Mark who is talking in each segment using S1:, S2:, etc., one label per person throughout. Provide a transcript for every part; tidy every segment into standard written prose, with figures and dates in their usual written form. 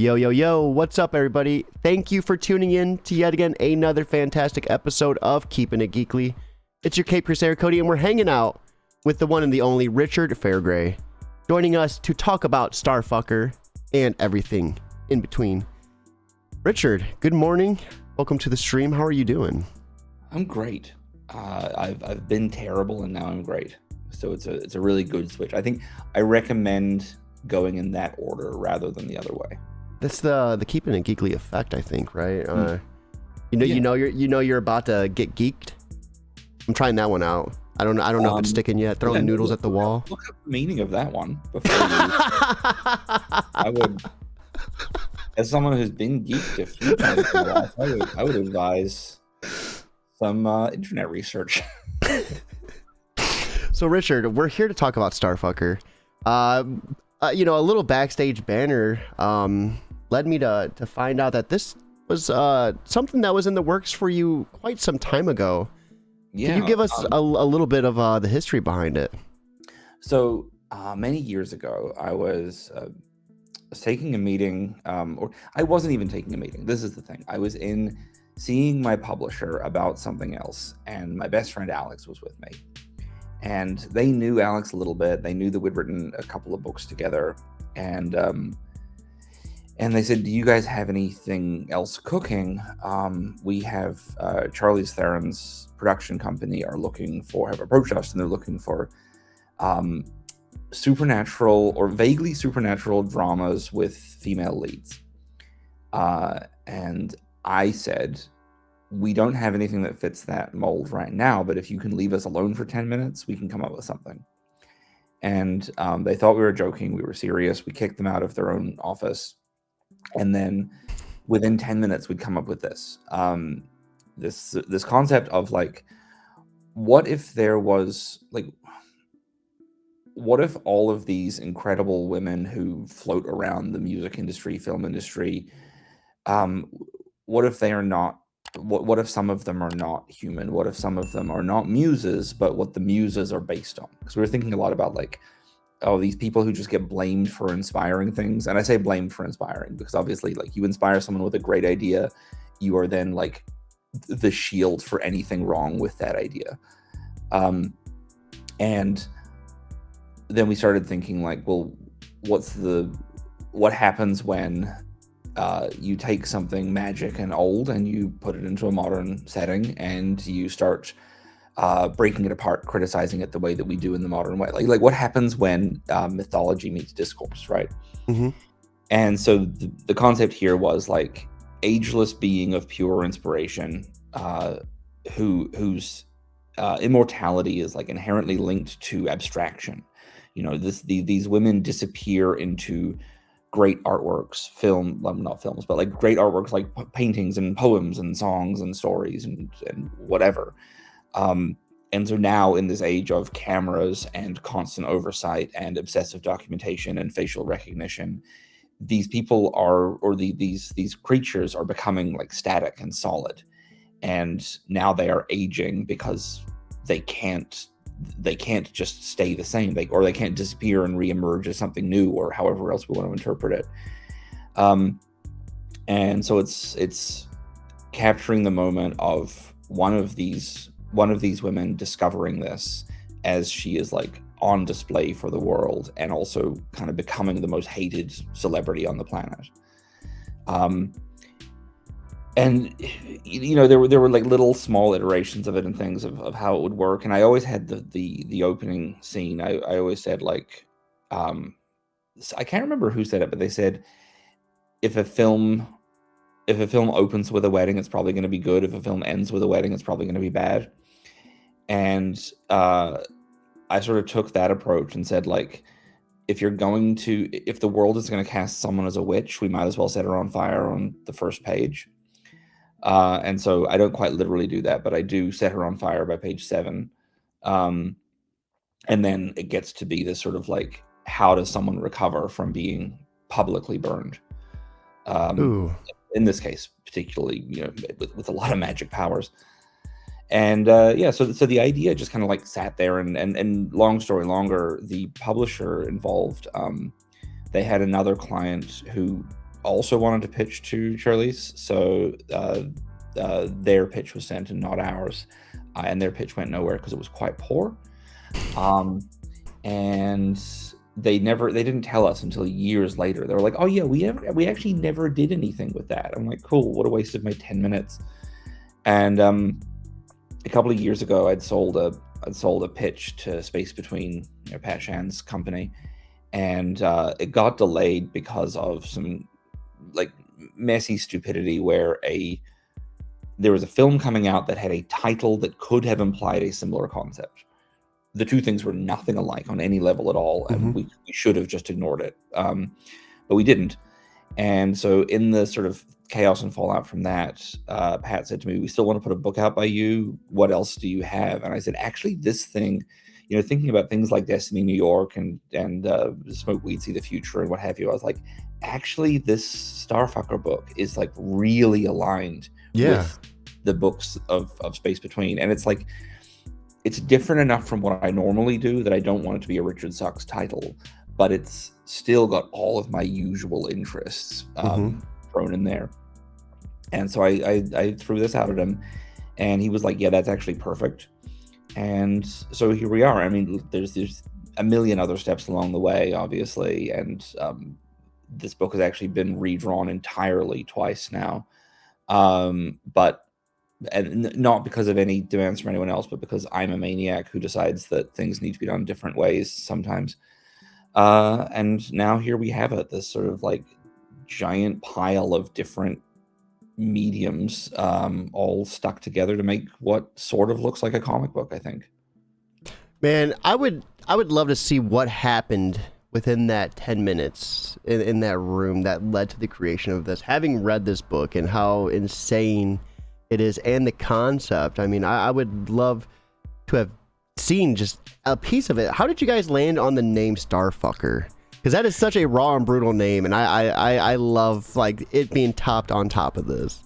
S1: Yo, yo, yo, what's up, everybody? Thank you for tuning in to yet again another fantastic episode of Keeping It Geekly. It's your Cape Crusader Cody, and we're hanging out with the one and the only Richard Fairgray, joining us to talk about Starfucker and everything in between. Richard, good morning. Welcome to the stream. How are you doing?
S2: I'm great. I've been terrible and now I'm great. So it's a really good switch. I recommend going in that order rather than the other way.
S1: That's the Keeping It Geekly effect, I think, right? You know you're about to get geeked. I'm trying that one out. I don't know if it's sticking yet. Throwing noodles at the wall.
S2: Look up the meaning of that one before you. I would, as someone who's been geeked a few times in my life, I would advise some internet research.
S1: So Richard, we're here to talk about Starfucker. A little backstage banner led me to find out that this was something that was in the works for you quite some time ago. Yeah. Can you give us a little bit of the history behind it?
S2: So many years ago, I was taking a meeting, or I wasn't even taking a meeting. This is the thing. I was seeing my publisher about something else, and my best friend Alex was with me. And they knew Alex a little bit. They knew that we'd written a couple of books together. And they said, do you guys have anything else cooking? We have Charlie's Theron's production company have approached us, and they're looking for supernatural or vaguely supernatural dramas with female leads. And I said, we don't have anything that fits that mold right now, but if you can leave us alone for 10 minutes, we can come up with something. And they thought we were joking. We were serious. We kicked them out of their own office. And then within 10 minutes, we'd come up with this. This concept of what if all of these incredible women who float around the music industry, film industry, what if they are not? What if some of them are not human? What if some of them are not muses, but what the muses are based on? Because we were thinking a lot about these people who just get blamed for inspiring things. And I say blamed for inspiring because obviously you inspire someone with a great idea, you are then the shield for anything wrong with that idea. And then we started thinking what happens when you take something magic and old and you put it into a modern setting and you start breaking it apart, criticizing it the way that we do in the modern way. What happens when mythology meets discourse, right?
S1: Mm-hmm.
S2: And so the concept here was ageless being of pure inspiration, whose immortality is inherently linked to abstraction. These women disappear into great artworks, not films, but great artworks like paintings and poems and songs and stories and whatever. And so now in this age of cameras and constant oversight and obsessive documentation and facial recognition, these people these creatures are becoming static and solid. And now they are aging because they can't just stay the same, or they can't disappear and reemerge as something new, or however else we want to interpret it. And so it's capturing the moment of one of these women discovering this as she is on display for the world, and also kind of becoming the most hated celebrity on the planet. And there were little small iterations of it and things of how it would work. And I always had the opening scene. I always said I can't remember who said it, but they said if a film opens with a wedding, it's probably going to be good. If a film ends with a wedding, it's probably going to be bad. And I sort of took that approach and said if the world is going to cast someone as a witch, we might as well set her on fire on the first page. And so I don't quite literally do that, but I do set her on fire by page 7. And then it gets to be this sort of how does someone recover from being publicly burned? In this case, particularly, with a lot of magic powers. And so the idea just kind of sat there, and long story longer, the publisher involved, they had another client who also wanted to pitch to Charlize, so their pitch was sent and not ours, and their pitch went nowhere because it was quite poor. And they didn't tell us until years later. They were like, "Oh yeah, we actually never did anything with that." I'm like, "Cool, what a waste of my 10 minutes." And a couple of years ago, I'd sold a pitch to Space Between, Pat Shan's company, and it got delayed because of some like messy stupidity where there was a film coming out that had a title that could have implied a similar concept. The two things were nothing alike on any level at all, and we should have just ignored it, but we didn't. And so in the sort of chaos and fallout from that, Pat said to me, "We still want to put a book out by you. What else do you have?" And I said, "Actually, this thing, thinking about things like Destiny New York and Smoke Weed, See the Future and what have you, I was like, actually, this Starfucker book is like really aligned with the books of Space Between." And it's like, it's different enough from what I normally do that I don't want it to be a Richard Sucks title, but it's still got all of my usual interests thrown in there. And so I threw this out at him, and he was like, "Yeah, that's actually perfect." And so here we are. I mean, there's a million other steps along the way, obviously, and this book has actually been redrawn entirely twice now, but and not because of any demands from anyone else, but because I'm a maniac who decides that things need to be done different ways sometimes. And now here we have it, this sort of like giant pile of different mediums, all stuck together to make what sort of looks like a comic book, I think.
S1: Man, I would love to see what happened within that 10 minutes in that room that led to the creation of this. Having read this book and how insane it is, and the concept, I mean, I would love to have seen just a piece of it. How did you guys land on the name Starfucker? Because that is such a raw and brutal name, and I love like it being topped on top of this.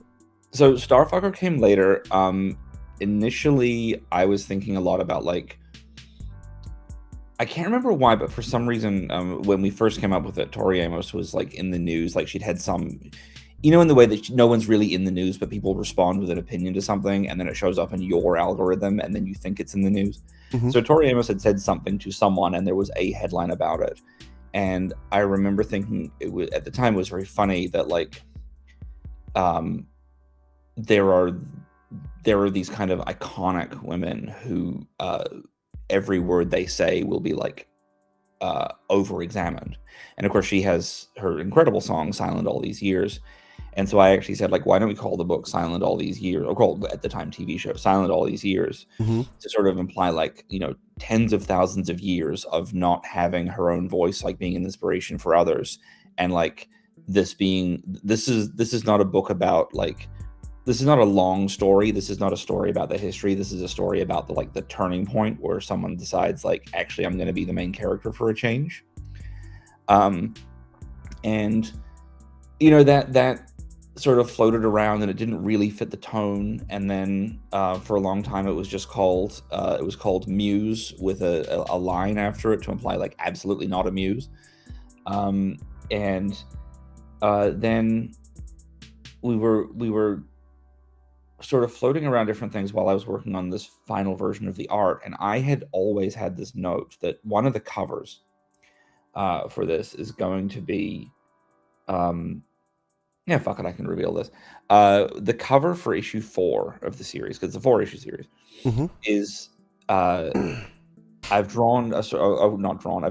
S2: So Starfucker came later. Initially, I was thinking a lot about like, I can't remember why, but for some reason, when we first came up with it, Tori Amos was like in the news, like she'd had some, in the way that no one's really in the news, but people respond with an opinion to something, and then it shows up in your algorithm, and then you think it's in the news. So Tori Amos had said something to someone, and there was a headline about it. And I remember thinking at the time it was very funny that like, there are these kind of iconic women who every word they say will be like over-examined. And of course she has her incredible song Silent All These Years. And so I actually said, like, why don't we call the book Silent All These Years, or called at the time TV show Silent All These Years, to sort of imply like, tens of thousands of years of not having her own voice, like being an inspiration for others. And like this is not a book about like, this is not a long story. This is not a story about the history. This is a story about the turning point where someone decides like, actually, I'm going to be the main character for a change. And that sort of floated around, and it didn't really fit the tone. And then for a long time, it was just called Muse with a line after it to imply like absolutely not a muse. Then we were sort of floating around different things while I was working on this final version of the art, and I had always had this note that one of the covers for this is going to be fuck it, I can reveal this. The cover for issue 4 of the series, because it's a 4-issue series, is I've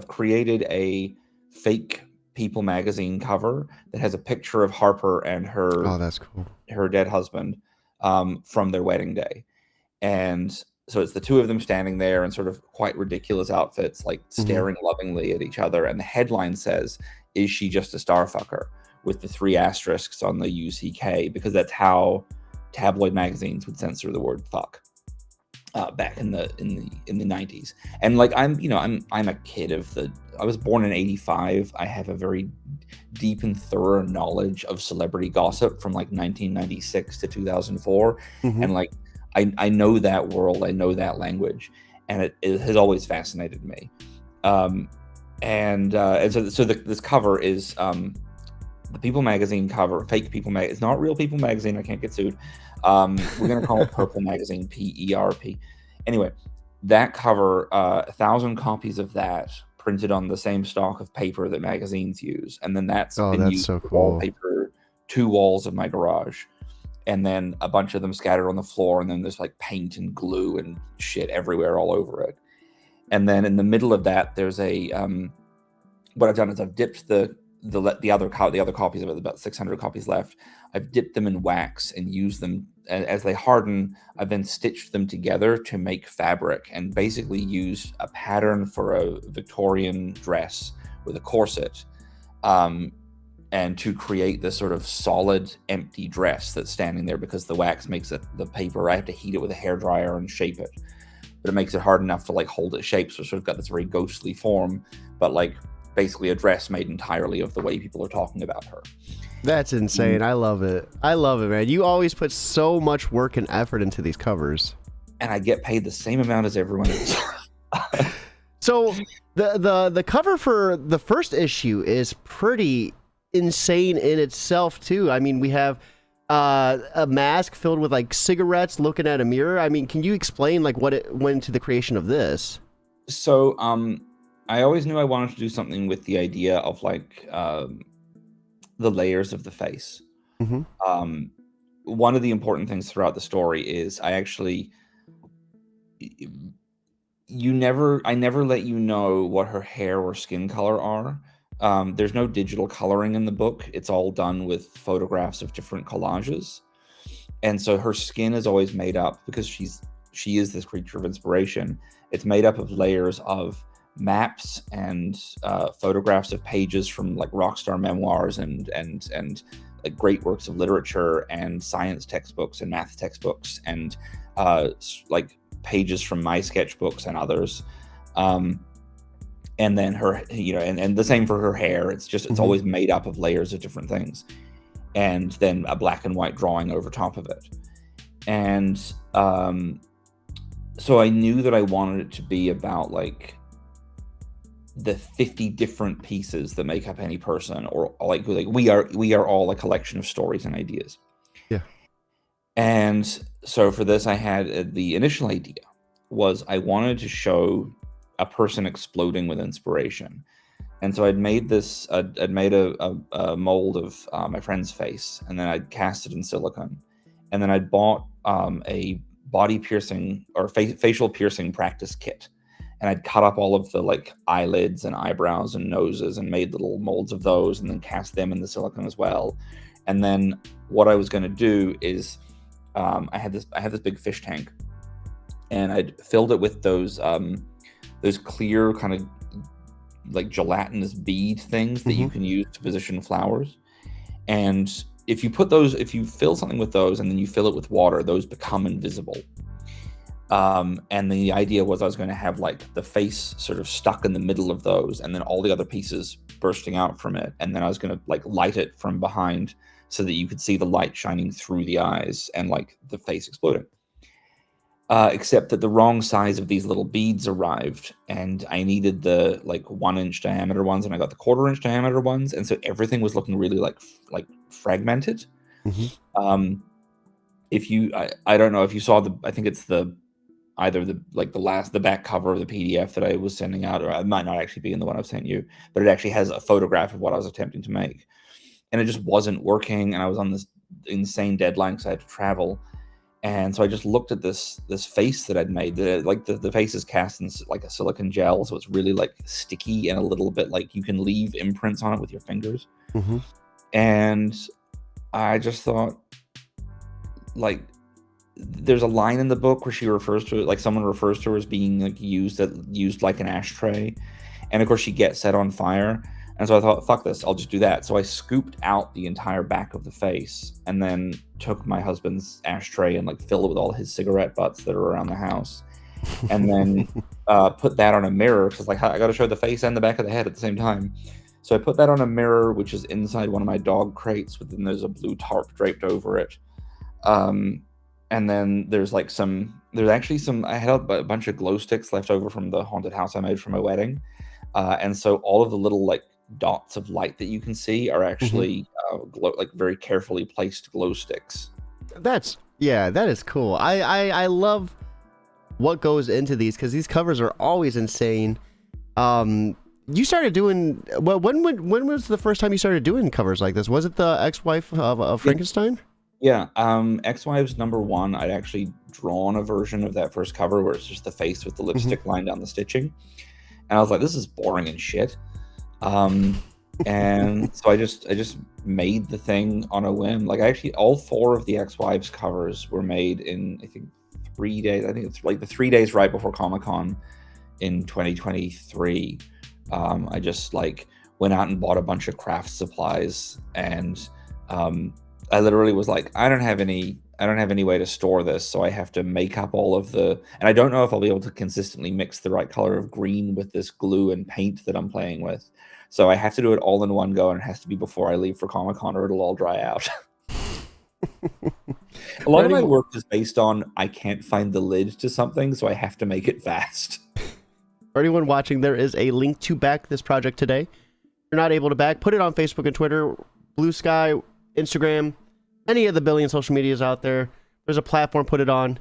S2: created a fake People magazine cover that has a picture of Harper and her
S1: that's cool,
S2: her dead husband from their wedding day. And so it's the two of them standing there in sort of quite ridiculous outfits, like staring lovingly at each other. And the headline says, "Is she just a starfucker?" with the 3 asterisks on the UCK, because that's how tabloid magazines would censor the word fuck back in the 90s. And like I'm a kid I was born in 85. I have a very deep and thorough knowledge of celebrity gossip from like 1996 to 2004. And like I know that world, I know that language, and it has always fascinated me. And so this cover is the People magazine cover, fake People magazine. It's not real People magazine. I can't get sued. We're gonna call it Purple magazine, PERP. Anyway, that cover, 1,000 copies of that printed on the same stock of paper that magazines use, and then that's
S1: Oh,
S2: been
S1: that's
S2: used
S1: so
S2: to
S1: cool.
S2: wallpaper 2 walls of my garage, and then a bunch of them scattered on the floor, and then there's like paint and glue and shit everywhere all over it. And then in the middle of that, there's a what I've done is I've dipped the other copies of it, about 600 copies left. I've dipped them in wax and used them as they harden. I've then stitched them together to make fabric, and basically used a pattern for a Victorian dress with a corset, and to create this sort of solid, empty dress that's standing there, because the wax makes it, the paper, I have to heat it with a hairdryer and shape it, but it makes it hard enough to like hold its shape, so it's sort of got this very ghostly form, but like basically a dress made entirely of the way people are talking about her.
S1: That's insane. I love it. I love it, man. You always put so much work and effort into these covers.
S2: And I get paid the same amount as everyone else.
S1: So the cover for the first issue is pretty insane in itself too. I mean, we have a mask filled with like cigarettes looking at a mirror. I mean, can you explain like what it went into the creation of this?
S2: So I always knew I wanted to do something with the idea of like the layers of the face.
S1: Mm-hmm.
S2: One of the important things throughout the story is I never let you know what her hair or skin color are. There's no digital coloring in the book. It's all done with photographs of different collages. And so her skin is always made up, because she is this creature of inspiration. It's made up of layers of maps and photographs of pages from like rock star memoirs and like great works of literature and science textbooks and math textbooks and like pages from my sketchbooks and others. And then her, and the same for her hair. It's always made up of layers of different things, and then a black and white drawing over top of it. And so I knew that I wanted it to be about like the 50 different pieces that make up any person, or like we are all a collection of stories and ideas.
S1: Yeah.
S2: And so for this, I had the initial idea was I wanted to show a person exploding with inspiration. And so I'd made a mold of my friend's face, and then I'd cast it in silicone, and then I'd bought a body piercing or facial piercing practice kit, and I'd cut up all of the like eyelids and eyebrows and noses and made little molds of those, and then cast them in the silicone as well. And then what I was going to do is I had this big fish tank, and I'd filled it with those clear kind of like gelatinous bead things that you can use to position flowers. And if you fill something with those and then you fill it with water, those become invisible. And the idea was I was going to have like the face sort of stuck in the middle of those, and then all the other pieces bursting out from it. And then I was going to like light it from behind so that you could see the light shining through the eyes and like the face exploding. Except that the wrong size of these little beads arrived, and I needed the like 1-inch diameter ones, and I got the 1/4-inch diameter ones, and so everything was looking really like fragmented. If you, I don't know if you saw I think it's the back cover of the PDF that I was sending out, or it might not actually be in the one I've sent you, but it actually has a photograph of what I was attempting to make, and it just wasn't working, and I was on this insane deadline because I had to travel. And so I just looked at this face that I'd made. The face is cast in like a silicone gel, so it's really like sticky and a little bit like you can leave imprints on it with your fingers. And I just thought, like, there's a line in the book where she refers to it, like someone refers to her as being like used like an ashtray, and of course she gets set on fire. And so I thought, fuck this, I'll just do that. So I scooped out the entire back of the face, and then took my husband's ashtray and like filled it with all his cigarette butts that are around the house, and then put that on a mirror, because like I got to show the face and the back of the head at the same time. So I put that on a mirror, which is inside one of my dog crates, but then there's a blue tarp draped over it. And then there's like I had a bunch of glow sticks left over from the haunted house I made for my wedding. And so all of the little like dots of light that you can see are actually like very carefully placed glow sticks.
S1: That is cool. I love what goes into these, because these covers are always insane. You started doing, well, when was the first time you started doing covers like this? Was it the ex-wife of Frankenstein?
S2: Yeah, Ex-Wives #1, I'd actually drawn a version of that first cover where it's just the face with the lipstick line down the stitching. And I was like, this is boring and shit. And so I just made the thing on a whim. Like, actually, all 4 of the Ex-Wives covers were made in, I think, 3 days. I think it's like the 3 days right before Comic-Con in 2023. I just like went out and bought a bunch of craft supplies, and I literally was like, I don't have any way to store this, so I have to make up all of the, and I don't know if I'll be able to consistently mix the right color of green with this glue and paint that I'm playing with. So I have to do it all in one go, and it has to be before I leave for Comic-Con, or it'll all dry out. A lot of my work is based on I can't find the lid to something, so I have to make it fast.
S1: For anyone watching, there is a link to back this project today. If you're not able to back, put it on Facebook and Twitter, Blue Sky, Instagram, any of the billion social medias out there. There's a platform, put it on.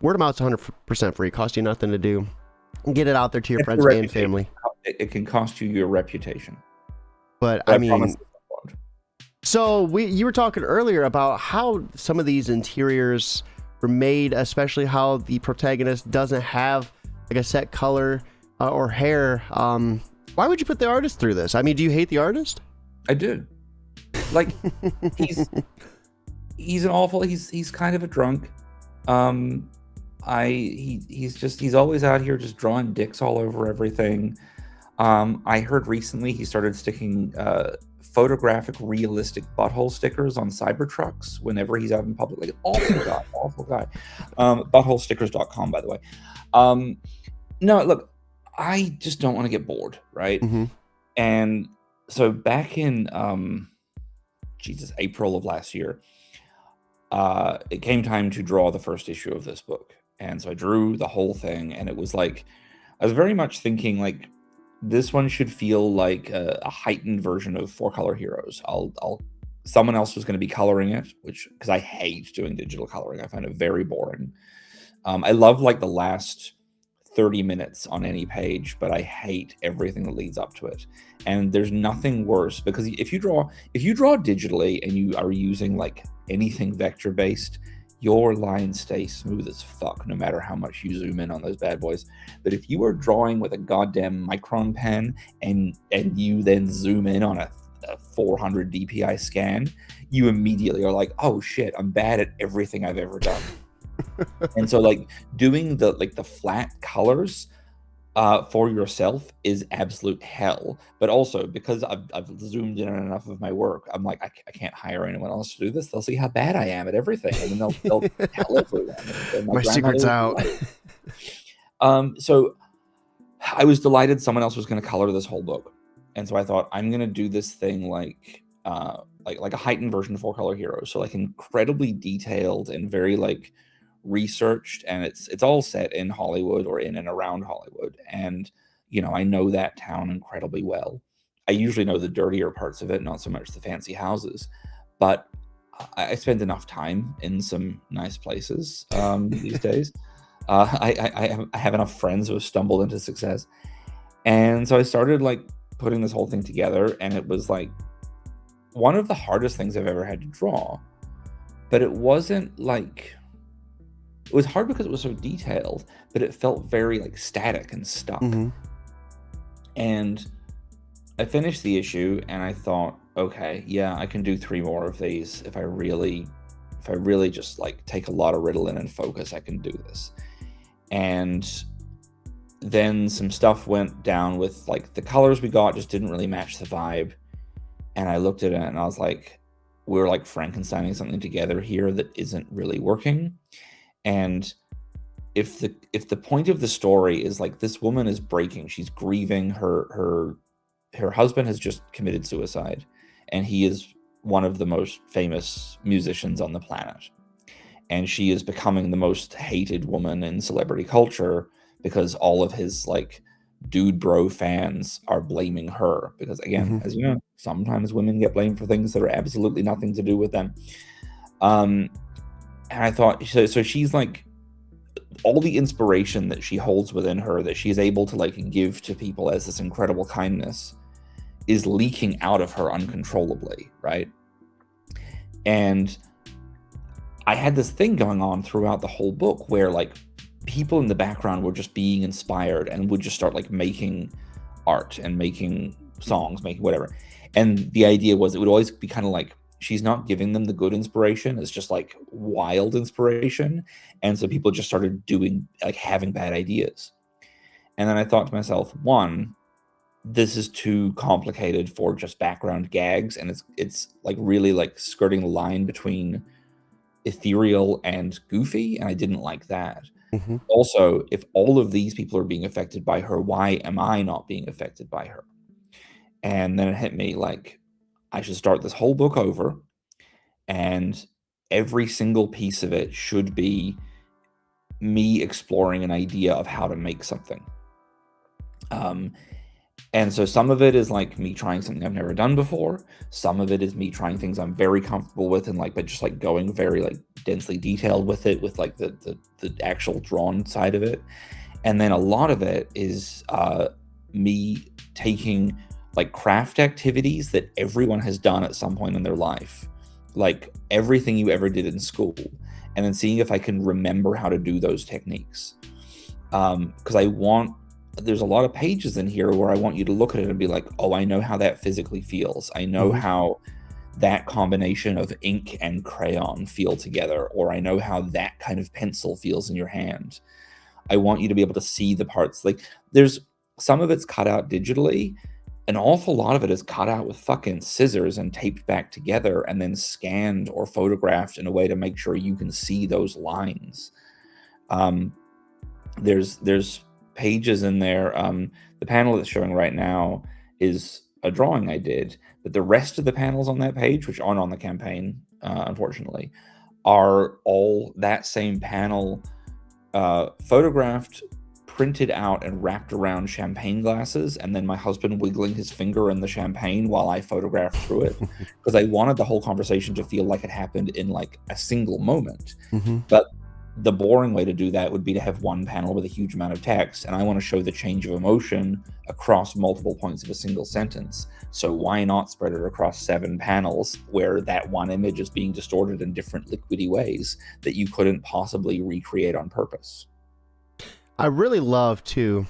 S1: Word of mouth's 100% free. Cost you nothing to do. And get it out there to your friends and family.
S2: It can cost you your reputation.
S1: But I mean, so you were talking earlier about how some of these interiors were made, especially how the protagonist doesn't have like a set color or hair. Why would you put the artist through this? I mean, do you hate the artist?
S2: I do. Like, he's an awful, he's kind of a drunk. He's always out here just drawing dicks all over everything. I heard recently he started sticking photographic realistic butthole stickers on Cybertrucks whenever he's out in public. Like, awful guy. Butthole-stickers.com, by the way. No, look, I just don't want to get bored, right? And so back in April of last year, it came time to draw the first issue of this book. And so I drew the whole thing, and it was like, I was very much thinking like, this one should feel like a heightened version of 4-Color Heroes. Someone else was going to be coloring it, because I hate doing digital coloring. I find it very boring. I love like the last 30 minutes on any page, but I hate everything that leads up to it. And there's nothing worse, because if you draw digitally and you are using like anything vector based, your lines stay smooth as fuck, no matter how much you zoom in on those bad boys. But if you are drawing with a goddamn micron pen and you then zoom in on a 400 DPI scan, you immediately are like, oh shit, I'm bad at everything I've ever done. And so like doing the flat colors for yourself is absolute hell. But also because I've zoomed in on enough of my work, I'm like, I can't hire anyone else to do this. They'll see how bad I am at everything, and then they'll tell everyone.
S1: My secret's out.
S2: So I was delighted someone else was going to color this whole book, and so I thought, I'm going to do this thing like a heightened version of 4-Color Heroes. So like incredibly detailed and very like researched, and it's all set in Hollywood or in and around Hollywood, and I know that town incredibly well. I usually know the dirtier parts of it, not so much the fancy houses, but I spend enough time in some nice places these days. I have enough friends who have stumbled into success, and so I started like putting this whole thing together, and it was like one of the hardest things I've ever had to draw. But it wasn't like, it was hard because it was so detailed, but it felt very like static and stuck. And I finished the issue, and I thought, okay, yeah, I can do 3 more of these. If I really just like take a lot of Ritalin and focus, I can do this. And then some stuff went down with like the colors we got just didn't really match the vibe. And I looked at it and I was like, we're like Frankensteining something together here that isn't really working. And if the point of the story is like, this woman is breaking, she's grieving, her husband has just committed suicide, and he is one of the most famous musicians on the planet, and she is becoming the most hated woman in celebrity culture because all of his like dude bro fans are blaming her because, again, as you know, sometimes women get blamed for things that are absolutely nothing to do with them. And I thought, so she's like, all the inspiration that she holds within her that she's able to like give to people as this incredible kindness is leaking out of her uncontrollably, right? And I had this thing going on throughout the whole book where like people in the background were just being inspired and would just start like making art and making songs, making whatever. And the idea was it would always be kind of like she's not giving them the good inspiration, it's just like wild inspiration. And so people just started doing like having bad ideas. And then I thought to myself, one, this is too complicated for just background gags, and it's like really like skirting the line between ethereal and goofy, and I didn't like that. Also, if all of these people are being affected by her, why am I not being affected by her? And then it hit me like I should start this whole book over, and every single piece of it should be me exploring an idea of how to make something. And so some of it is like me trying something I've never done before. Some of it is me trying things I'm very comfortable with and like, but just like going very like densely detailed with it, with like the actual drawn side of it. And then a lot of it is me taking like craft activities that everyone has done at some point in their life, like everything you ever did in school, and then seeing if I can remember how to do those techniques. Because there's a lot of pages in here where I want you to look at it and be like, oh, I know how that physically feels. I know how that combination of ink and crayon feel together, or I know how that kind of pencil feels in your hand. I want you to be able to see the parts. Like there's some of it's cut out digitally. An awful lot of it is cut out with fucking scissors and taped back together and then scanned or photographed in a way to make sure you can see those lines. There's pages in there. The panel that's showing right now is a drawing I did, but the rest of the panels on that page, which aren't on the campaign, unfortunately, are all that same panel photographed, printed out, and wrapped around champagne glasses, and then my husband wiggling his finger in the champagne while I photographed through it, because I wanted the whole conversation to feel like it happened in like a single moment. But the boring way to do that would be to have one panel with a huge amount of text, and I want to show the change of emotion across multiple points of a single sentence. So why not spread it across 7 panels where that one image is being distorted in different liquidy ways that you couldn't possibly recreate on purpose?
S1: I really love too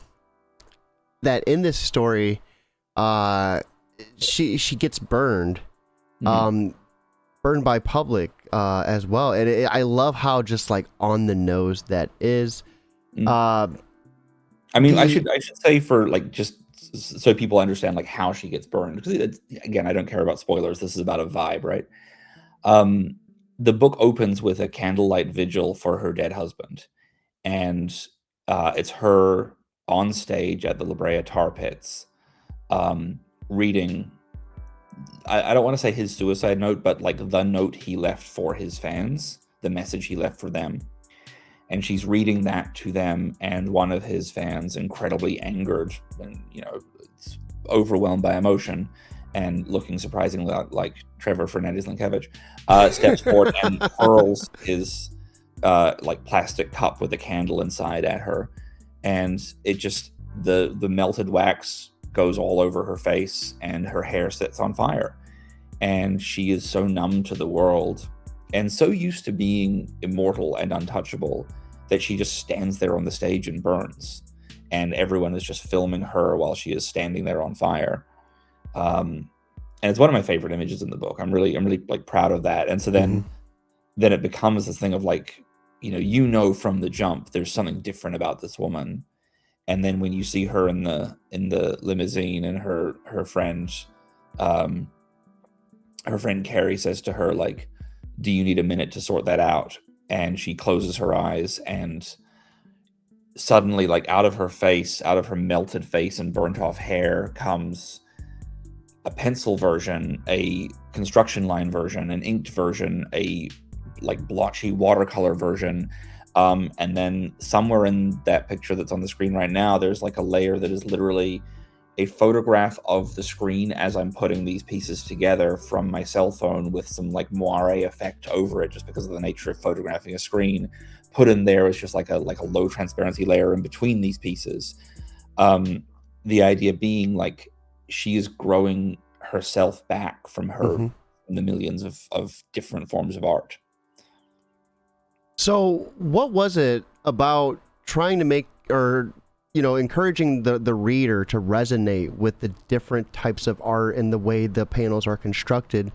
S1: that in this story, she gets burned, burned by public as well, and I love how just like on the nose that is.
S2: I mean, I should say, for like, just so people understand like how she gets burned, because again, I don't care about spoilers. This is about a vibe, right? The book opens with a candlelight vigil for her dead husband, and it's her on stage at the La Brea Tar Pits, reading, I don't want to say his suicide note, but like the note he left for his fans, the message he left for them. And she's reading that to them, and one of his fans, incredibly angered and, overwhelmed by emotion and looking surprisingly like Trevor Fernandez-Linkevich, steps forward and hurls his like plastic cup with a candle inside at her, and it just the melted wax goes all over her face and her hair sets on fire, and she is so numb to the world and so used to being immortal and untouchable that she just stands there on the stage and burns, and everyone is just filming her while she is standing there on fire. And it's one of my favorite images in the book. I'm really like proud of that. And so then it becomes this thing of like, from the jump, there's something different about this woman. And then when you see her in the limousine, and her friend Carrie says to her, like, do you need a minute to sort that out? And she closes her eyes, and suddenly, like, out of her melted face and burnt off hair comes a pencil version, a construction line version, an inked version, a like blotchy watercolor version, And then somewhere in that picture that's on the screen right now, there's like a layer that is literally a photograph of the screen as I'm putting these pieces together from my cell phone with some like moire effect over it, just because of the nature of photographing a screen. Put in there is just like a low transparency layer in between these pieces. The idea being like she is growing herself back from her the millions of different forms of art.
S1: So what was it about trying to make, or encouraging the reader to resonate with the different types of art and the way the panels are constructed?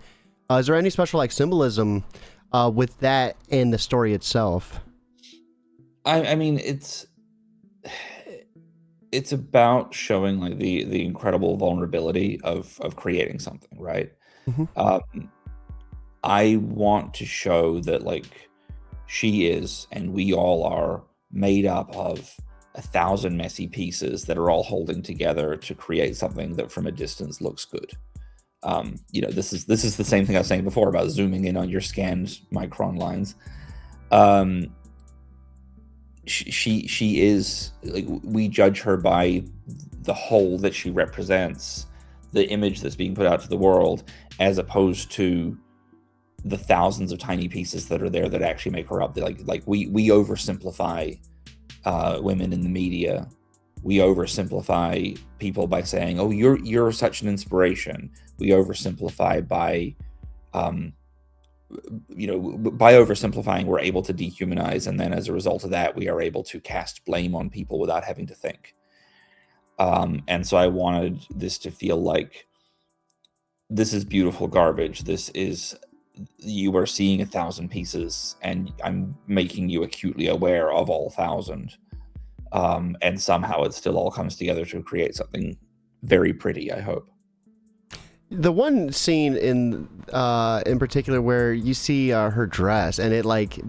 S1: Is there any special like symbolism with that and the story itself?
S2: I mean, it's about showing like the incredible vulnerability of creating something, right? I want to show that like she is, and we all are, made up of 1,000 messy pieces that are all holding together to create something that from a distance looks good. This is the same thing I was saying before about zooming in on your scanned micron lines. She is like, we judge her by the whole that she represents, the image that's being put out to the world, as opposed to the thousands of tiny pieces that are there that actually make her up. Like we oversimplify women in the media. We oversimplify people by saying, "Oh, you're such an inspiration." We oversimplify by by oversimplifying, we're able to dehumanize, and then as a result of that, we are able to cast blame on people without having to think. And so I wanted this to feel like this is beautiful garbage. This is, you are seeing 1,000 pieces, and I'm making you acutely aware of all 1,000. And somehow it still all comes together to create something very pretty, I hope.
S1: The one scene in particular where you see her dress, and it like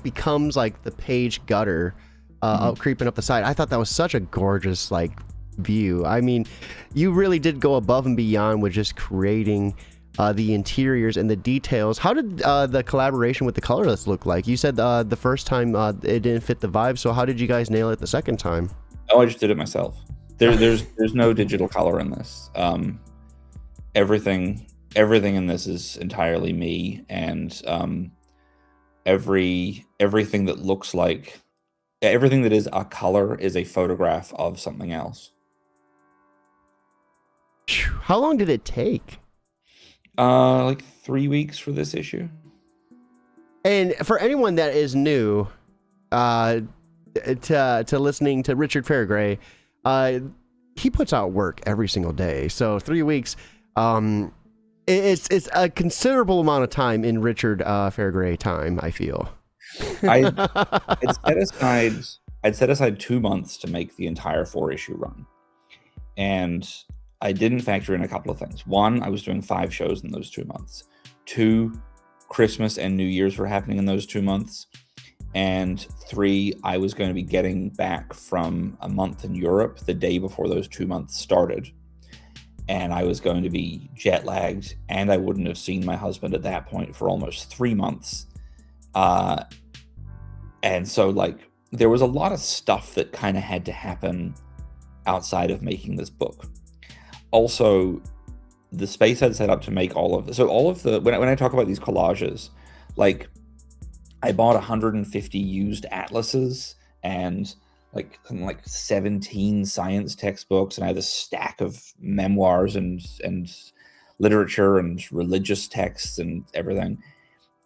S1: becomes like the page gutter creeping up the side. I thought that was such a gorgeous like view. I mean, you really did go above and beyond with just creating the interiors and the details. How did the collaboration with the colorist look like? You said the first time it didn't fit the vibe, so how did you guys nail it the second time?
S2: Oh, I just did it myself. There's no digital color in this. Everything in this is entirely me, and everything that looks like, everything that is a color is a photograph of something else.
S1: How long did it take?
S2: Like 3 weeks for this issue.
S1: And for anyone that is new to listening to Richard Fairgray, he puts out work every single day. So 3 weeks, it's a considerable amount of time in Richard Fairgray time, I feel.
S2: I'd set aside 2 months to make the entire 4-issue run, and I didn't factor in a couple of things. One, I was doing 5 shows in those 2 months. 2, Christmas and New Year's were happening in those 2 months. And 3, I was going to be getting back from a month in Europe the day before those 2 months started. And I was going to be jet lagged, and I wouldn't have seen my husband at that point for almost 3 months. And so like there was a lot of stuff that kind of had to happen outside of making this book. Also, the space I'd set up to make all of this. So all of the, when I talk about these collages, like I bought 150 used atlases and like 17 science textbooks, and I have a stack of memoirs and literature and religious texts and everything.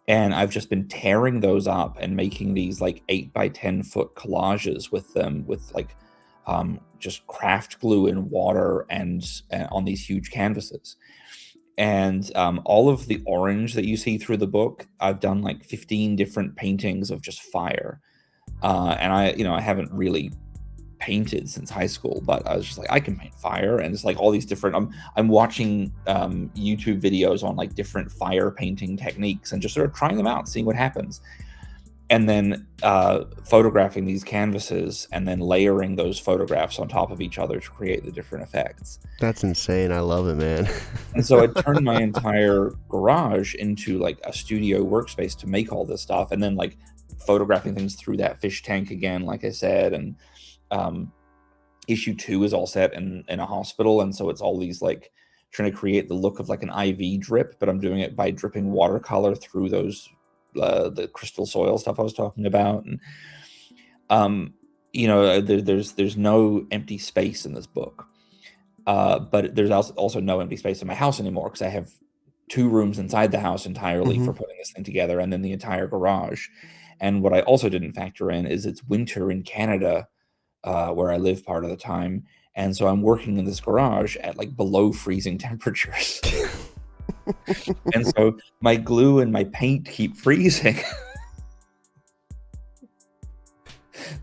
S2: And I've just been tearing those up and making these like 8 by 10 foot collages with them, with like just craft glue and water and on these huge canvases. And all of the orange that you see through the book, I've done like 15 different paintings of just fire. And I haven't really painted since high school, but I was just like, I can paint fire. And it's like all these different, I'm watching YouTube videos on like different fire painting techniques and just sort of trying them out, seeing what happens. And then photographing these canvases and then layering those photographs on top of each other to create the different effects.
S1: That's insane. I love it, man.
S2: And so I turned my entire garage into like a studio workspace to make all this stuff, and then like photographing things through that fish tank again, like I said, and issue 2 is all set in a hospital, and so it's all these like trying to create the look of like an IV drip, but I'm doing it by dripping watercolor through those the crystal soil stuff I was talking about, and there's no empty space in this book, but there's also no empty space in my house anymore because I have 2 rooms inside the house entirely for putting this thing together, and then the entire garage. And what I also didn't factor in is it's winter in Canada, where I live part of the time, and so I'm working in this garage at like below freezing temperatures. And so my glue and my paint keep freezing.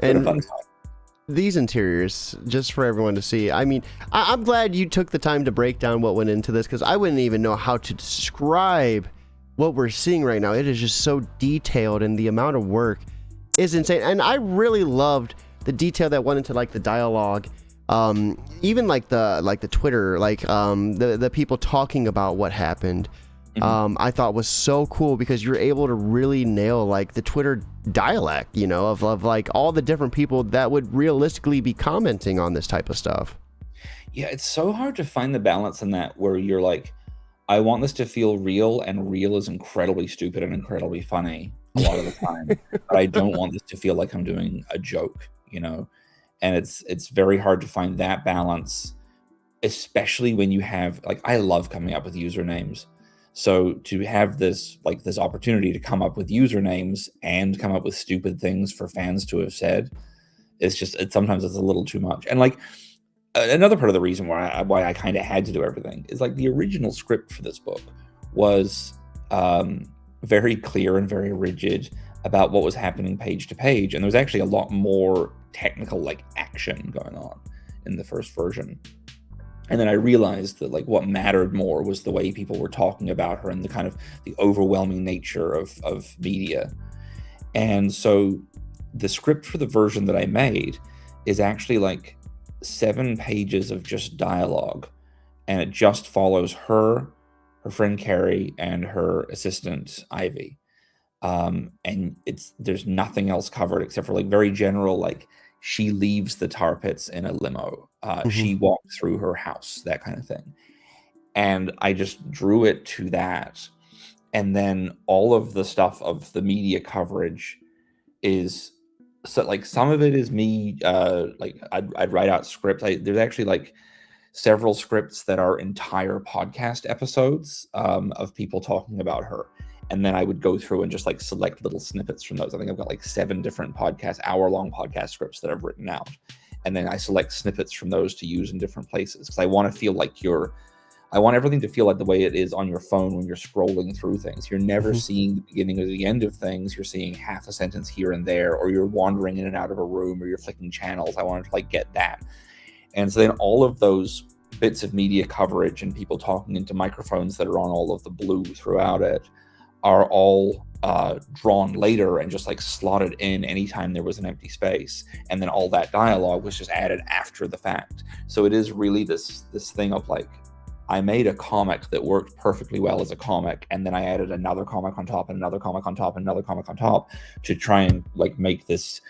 S1: And these interiors, just for everyone to see, I mean, I'm glad you took the time to break down what went into this, because I wouldn't even know how to describe what we're seeing right now. It is just so detailed, and the amount of work is insane. And I really loved the detail that went into like the dialogue, even like the Twitter, like the people talking about what happened. I thought was so cool, because you're able to really nail like the Twitter dialect, of like all the different people that would realistically be commenting on this type of stuff.
S2: Yeah, it's so hard to find the balance in that, where you're like, I want this to feel real, and real is incredibly stupid and incredibly funny a lot of the time, but I don't want this to feel like I'm doing a joke, and it's very hard to find that balance, especially when you have, like, I love coming up with usernames. So to have this opportunity to come up with usernames and come up with stupid things for fans to have said, sometimes it's a little too much. And like another part of the reason why I kind of had to do everything is like the original script for this book was very clear and very rigid about what was happening page to page, and there was actually a lot more technical like action going on in the first version. And then I realized that like what mattered more was the way people were talking about her and the kind of the overwhelming nature of media. And so the script for the version that I made is actually like 7 pages of just dialogue, and it just follows her friend Carrie, and her assistant Ivy. And there's nothing else covered except for like very general, like she leaves the tar pits in a limo. She walked through her house, that kind of thing. And I just drew it to that. And then all of the stuff of the media coverage is, so like some of it is me, like I'd write out scripts. There's actually like several scripts that are entire podcast episodes of people talking about her. And then I would go through and just like select little snippets from those. I think I've got like 7 different hour-long podcast scripts that I've written out. And then I select snippets from those to use in different places, because I want to feel like I want everything to feel like the way it is on your phone when you're scrolling through things. You're never seeing the beginning or the end of things. You're seeing half a sentence here and there, or you're wandering in and out of a room, or you're flicking channels. I wanted to like get that. And so then all of those bits of media coverage and people talking into microphones that are on all of the blue throughout it are all drawn later and just like slotted in anytime there was an empty space. And then all that dialogue was just added after the fact. So it is really this thing of like, I made a comic that worked perfectly well as a comic, and then I added another comic on top, and another comic on top, and another comic on top, to try and like make this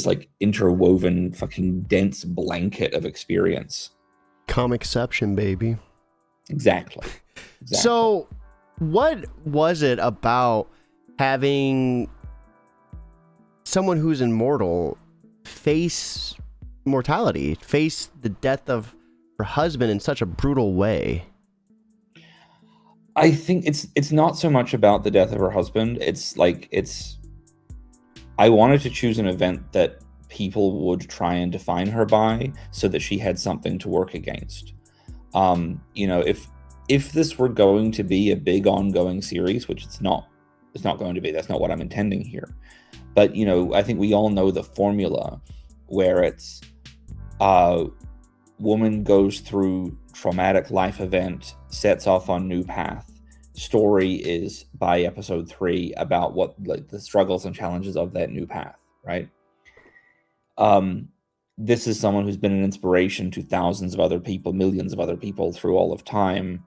S2: like interwoven fucking dense blanket of experience.
S1: Comicception, baby.
S2: Exactly.
S1: So what was it about having someone who's immortal face mortality, face the death of her husband in such a brutal way?
S2: I think it's not so much about the death of her husband. I wanted to choose an event that people would try and define her by, so that she had something to work against. If this were going to be a big ongoing series, which it's not going to be, that's not what I'm intending here. But, I think we all know the formula, where it's woman goes through traumatic life event, sets off on new path. Story is by episode 3 about what like the struggles and challenges of that new path, right? This is someone who's been an inspiration to thousands of other people, millions of other people through all of time.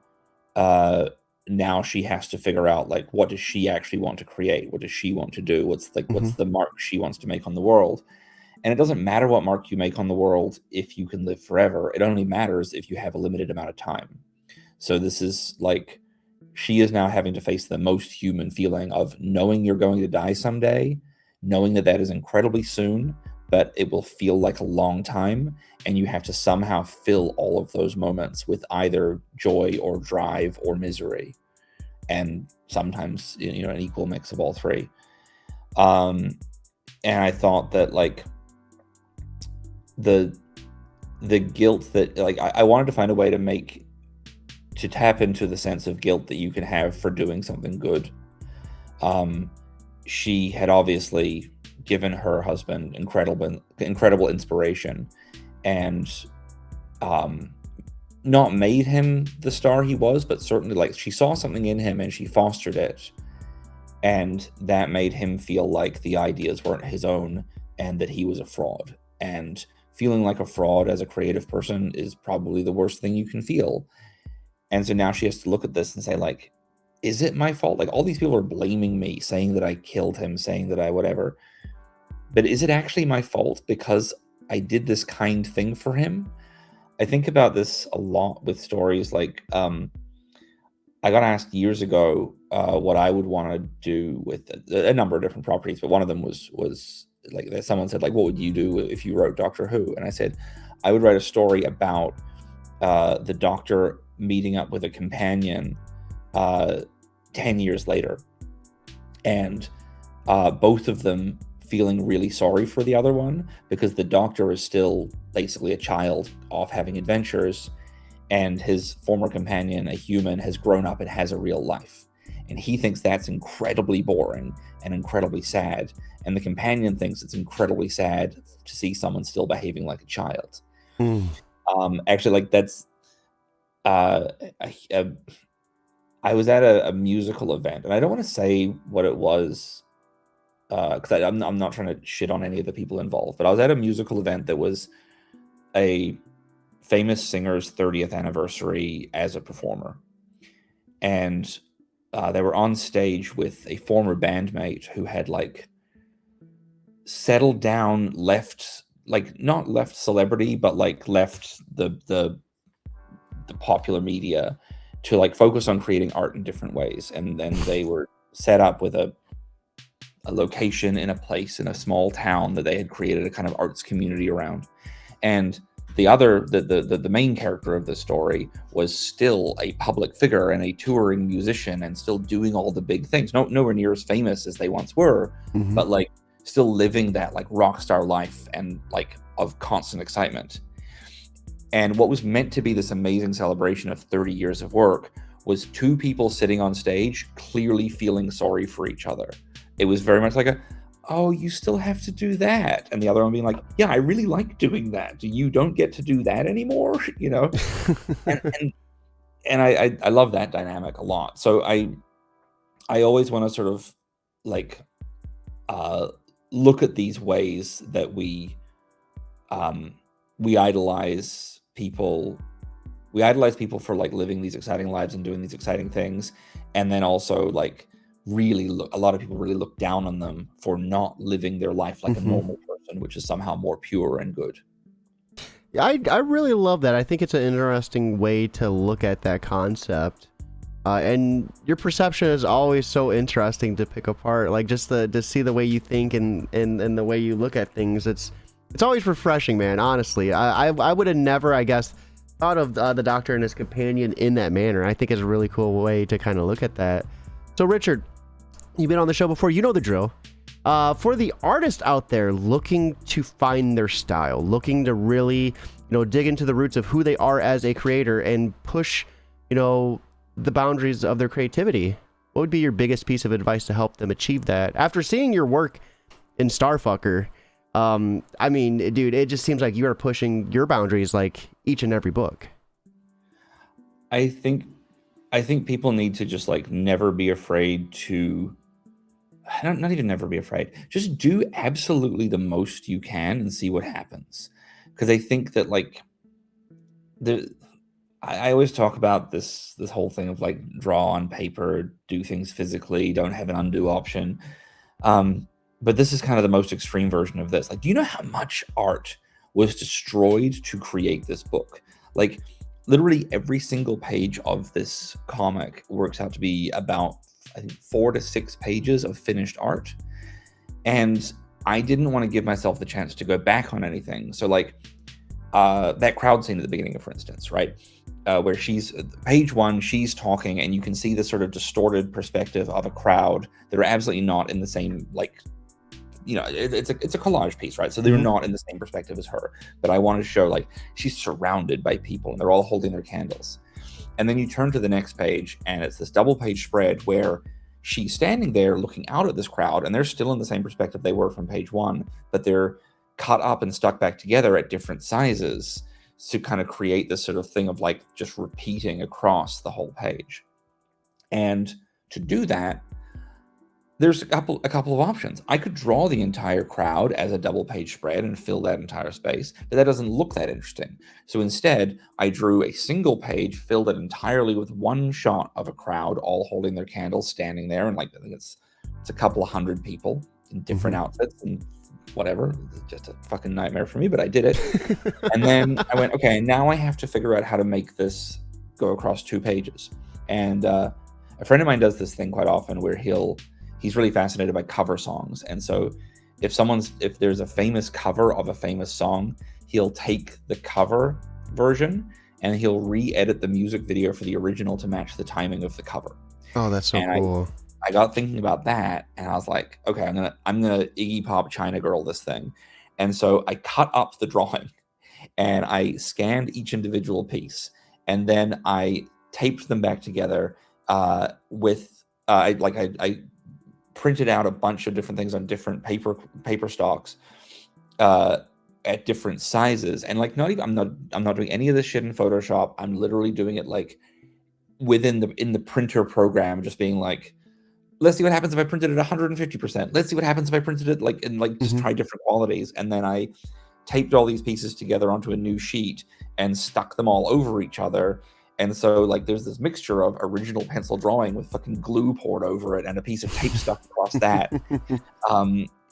S2: now she has to figure out, like, what does she actually want to create? What does she want to do? What's
S1: Hmm.
S2: the mark she wants to make on the world? And it doesn't matter what mark you make on the world if you can live forever. It only matters if you have a limited amount of time. So this is like, she is now having to face the most human feeling of knowing you're going to die someday, knowing that that is incredibly soon, but it will feel like a long time. And you have to somehow fill all of those moments with either joy or drive or misery. And sometimes, an equal mix of all three. And I thought that, like, the guilt that, like, I wanted to find a way to tap into the sense of guilt that you can have for doing something good. She had obviously given her husband incredible inspiration, and not made him the star he was, but certainly, like, she saw something in him and she fostered it, and that made him feel like the ideas weren't his own and that he was a fraud. And feeling like a fraud as a creative person is probably the worst thing you can feel. And so now she has to look at this and say, like, is it my fault? Like, all these people are blaming me, saying that I killed him, saying that I whatever. But is it actually my fault because I did this kind thing for him? I think about this a lot with stories. Like, I got asked years ago what I would want to do with a number of different properties, but one of them was like, someone said, like, what would you do if you wrote Doctor Who? And I said, I would write a story about the Doctor meeting up with a companion 10 years later, and both of them feeling really sorry for the other one, because the Doctor is still basically a child off having adventures, and his former companion, a human, has grown up and has a real life. And he thinks that's incredibly boring and incredibly sad. And the companion thinks it's incredibly sad to see someone still behaving like a child. Actually, like, that's I was at a musical event, and I don't want to say what it was, because I'm not trying to shit on any of the people involved, but I was at a musical event that was a famous singer's 30th anniversary as a performer. And they were on stage with a former bandmate who had, like, settled down, left, like, not left celebrity, but, like, left the popular media to, like, focus on creating art in different ways. And then they were set up with a location in a place in a small town that they had created a kind of arts community around. And the main character of the story was still a public figure and a touring musician and still doing all the big things. Nowhere near as famous as they once were, but, like, still living that, like, rock star life and, like, of constant excitement. And what was meant to be this amazing celebration of 30 years of work was two people sitting on stage clearly feeling sorry for each other. It was very much like oh, you still have to do that. And the other one being like, yeah, I really like doing that. You don't get to do that anymore, and I love that dynamic a lot. So I always want to sort of, like, look at these ways that we idolize people. We idolize people for, like, living these exciting lives and doing these exciting things, and then also, like, a lot of people really look down on them for not living their life like a normal person, which is somehow more pure and good.
S1: Yeah, I really love that. I think it's an interesting way to look at that concept. And your perception is always so interesting to pick apart. Like, just to see the way you think and the way you look at things. It's always refreshing, man. Honestly, I would have never, I guess, thought of the Doctor and his companion in that manner. I think it's a really cool way to kind of look at that. So, Richard, you've been on the show before. You know the drill. For the artist out there looking to find their style, looking to really, dig into the roots of who they are as a creator and push, the boundaries of their creativity, what would be your biggest piece of advice to help them achieve that? After seeing your work in Starfucker, I mean, dude, it just seems like you are pushing your boundaries, like, each and every book.
S2: I think people need to just, like, never be afraid to, not even never be afraid, just do absolutely the most you can and see what happens. Because I think that, like, I always talk about this whole thing of like draw on paper, do things physically, don't have an undo option. But this is kind of the most extreme version of this. Like, do you know how much art was destroyed to create this book? Like, literally every single page of this comic works out to be about, I think, 4 to 6 pages of finished art. And I didn't want to give myself the chance to go back on anything. So like that crowd scene at the beginning, for instance, right? Where she's page 1, she's talking, and you can see this sort of distorted perspective of a crowd that are absolutely not in the same, like, you know, it's a collage piece, right? So they're not in the same perspective as her. But I wanted to show like she's surrounded by people and they're all holding their candles. And then you turn to the next page, and it's this double page spread where she's standing there looking out at this crowd, and they're still in the same perspective they were from page 1, but they're cut up and stuck back together at different sizes to kind of create this sort of thing of like just repeating across the whole page. And to do that, there's a couple of options. I could draw the entire crowd as a double page spread and fill that entire space, but that doesn't look that interesting. So instead, I drew a single page, filled it entirely with one shot of a crowd all holding their candles, standing there, and like I think it's a couple of hundred people in different outfits and whatever. It's just a fucking nightmare for me, but I did it. And then I went, okay, now I have to figure out how to make this go across 2 pages. And a friend of mine does this thing quite often where he's really fascinated by cover songs. And so if there's a famous cover of a famous song, he'll take the cover version and he'll re-edit the music video for the original to match the timing of the cover.
S1: Oh, that's so cool.
S2: I got thinking about that, and I was like, okay, I'm gonna Iggy Pop China Girl this thing. And so I cut up the drawing and I scanned each individual piece, and then I taped them back together with I printed out a bunch of different things on different paper stocks at different sizes. And like I'm not doing any of this shit in Photoshop. I'm literally doing it like in the printer program, just being like, let's see what happens if I printed it 150%. Let's see what happens if I printed it like just try different qualities. And then I taped all these pieces together onto a new sheet and stuck them all over each other. And so like there's this mixture of original pencil drawing with fucking glue poured over it and a piece of tape stuck across that.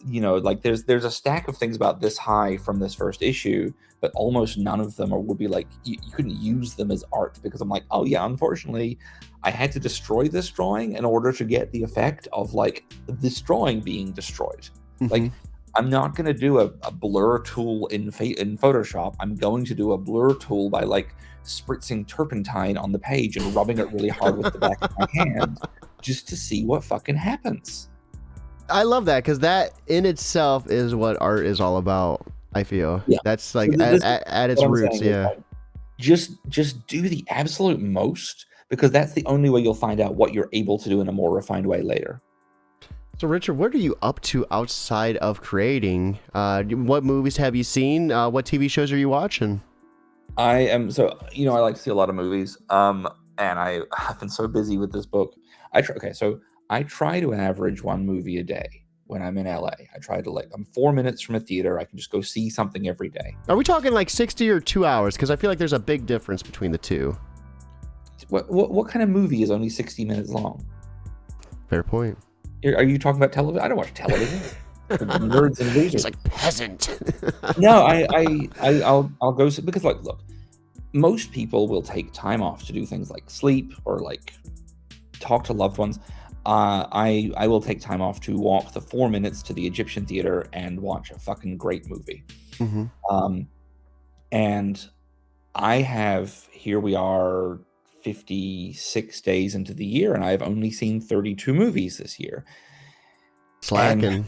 S2: You know, like there's a stack of things about this high from this first issue, but almost none of them would be like, you couldn't use them as art, because I'm like, oh yeah, unfortunately, I had to destroy this drawing in order to get the effect of like this drawing being destroyed. Like, I'm not going to do a blur tool in Photoshop. I'm going to do a blur tool by like spritzing turpentine on the page and rubbing it really hard with the back of my hand just to see what fucking happens.
S1: I love that, because that in itself is what art is all about, I feel. Yeah. That's like so at its roots, yeah.
S2: Like, just do the absolute most, because that's the only way you'll find out what you're able to do in a more refined way later.
S1: So Richard, what are you up to outside of creating? What movies have you seen? What TV shows are you watching?
S2: I am, so, you know, I like to see a lot of movies. And I've been so busy with this book. I try to average 1 movie a day when I'm in LA. I try to I'm 4 minutes from a theater. I can just go see something every day.
S1: Are we talking like 60 or 2 hours? Because I feel like there's a big difference between the two.
S2: What kind of movie is only 60 minutes long?
S1: Fair point.
S2: Are you talking about television? I don't watch television. Nerds and losers.
S1: It's like peasant.
S2: No, I'll go because like, look, most people will take time off to do things like sleep or like talk to loved ones. I will take time off to walk the 4 minutes to the Egyptian theater and watch a fucking great movie. And here we are 56 days into the year, and I've only seen 32 movies this year.
S1: Slacking.
S2: And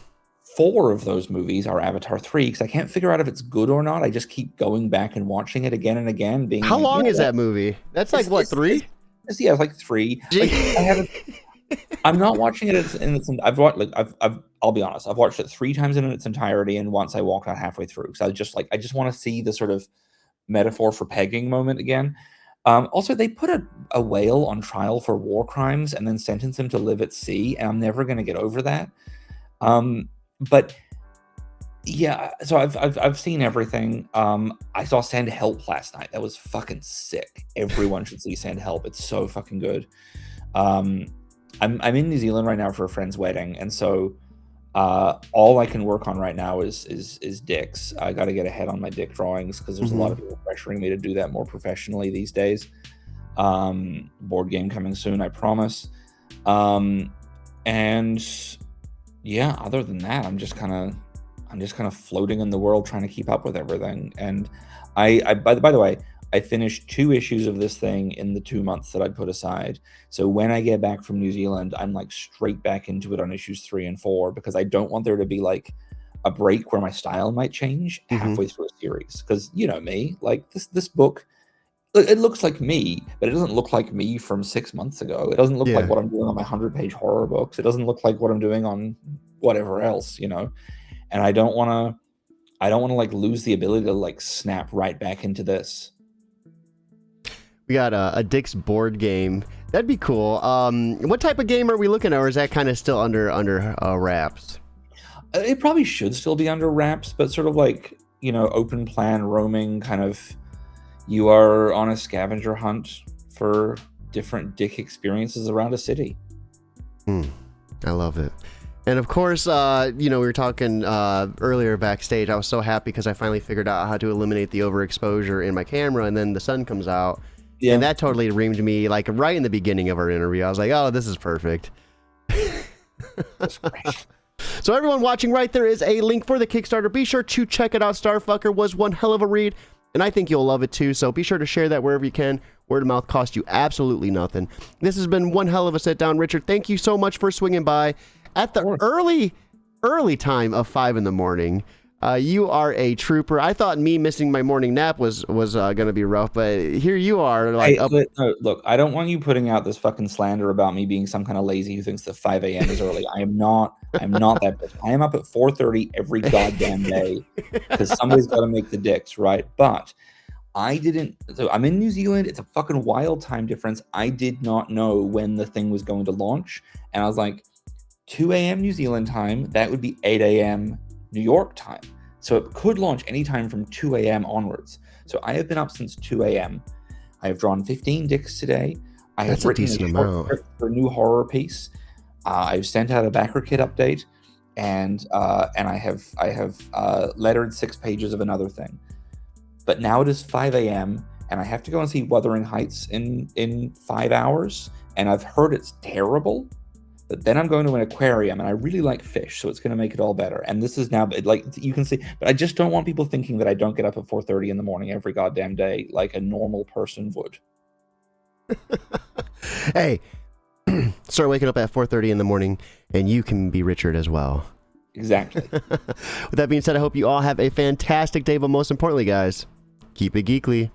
S2: 4 of those movies are Avatar 3, because I can't figure out if it's good or not. I just keep going back and watching it again and again.
S1: How long is that movie? That's like what, 3?
S2: It's 3. Like, I'm not watching it in its. I'll be honest. I've watched it 3 times in its entirety, and once I walked out halfway through. So I just want to see the sort of metaphor for pegging moment again. Also, they put a whale on trial for war crimes and then sentence him to live at sea, and I'm never going to get over that. But Yeah, so I've seen everything. I saw Send Help last night. That was fucking sick. Everyone should see Send Help. It's so fucking good. Um, I'm in New Zealand right now for a friend's wedding, and so all I can work on right now is dicks. I got to get ahead on my dick drawings because there's a lot of people pressuring me to do that more professionally these days. Board game coming soon, I promise. And yeah, other than that, I'm just kind of floating in the world trying to keep up with everything. And by the way, I finished 2 issues of this thing in the 2 months that I put aside. So when I get back from New Zealand, I'm like straight back into it on issues 3 and 4 because I don't want there to be like a break where my style might change halfway through a series. Because you know me, like this book, it looks like me, but it doesn't look like me from 6 months ago. It doesn't look like what I'm doing on my 100-page horror books. It doesn't look like what I'm doing on whatever else, And I don't want to like lose the ability to like snap right back into this.
S1: We got a Dick's board game. That'd be cool. What type of game are we looking at, or is that kind of still under wraps?
S2: It probably should still be under wraps, but sort of like, open plan roaming kind of, you are on a scavenger hunt for different dick experiences around a city.
S1: I love it. And of course, we were talking earlier backstage. I was so happy because I finally figured out how to eliminate the overexposure in my camera, and then the sun comes out. Yeah. And that totally reamed me, like right in the beginning of our interview. I was like, oh, this is perfect.
S2: That's great.
S1: So everyone watching, right there is a link for the Kickstarter. Be sure to check it out. Starfucker was one hell of a read, and I think you'll love it too. So be sure to share that wherever you can. Word of mouth costs you absolutely nothing. This has been one hell of a sit down. Richard, thank you so much for swinging by at the early time of 5 a.m. You are a trooper. I thought me missing my morning nap was going to be rough, but here you are. Like,
S2: no, look, I don't want you putting out this fucking slander about me being some kind of lazy who thinks that 5 a.m. is early. I'm not that person. I am up at 4:30 every goddamn day because somebody's got to make the dicks, right? But so I'm in New Zealand. It's a fucking wild time difference. I did not know when the thing was going to launch. And I was like, 2 a.m. New Zealand time, that would be 8 a.m. New York time. So it could launch anytime from 2 a.m. onwards. So I have been up since 2 a.m. I have drawn 15 dicks today. I have written a short script for a new horror piece. I've sent out a backer kit update, and I have lettered 6 pages of another thing. But now it is 5 a.m. and I have to go and see Wuthering Heights in 5 hours, and I've heard it's terrible. But then I'm going to an aquarium, and I really like fish, so it's going to make it all better. And this is now, like, you can see, but I just don't want people thinking that I don't get up at 4:30 in the morning every goddamn day like a normal person would.
S1: Hey, start waking up at 4:30 in the morning, and you can be Richard as well.
S2: Exactly.
S1: With that being said, I hope you all have a fantastic day, but most importantly, guys, keep it geekly.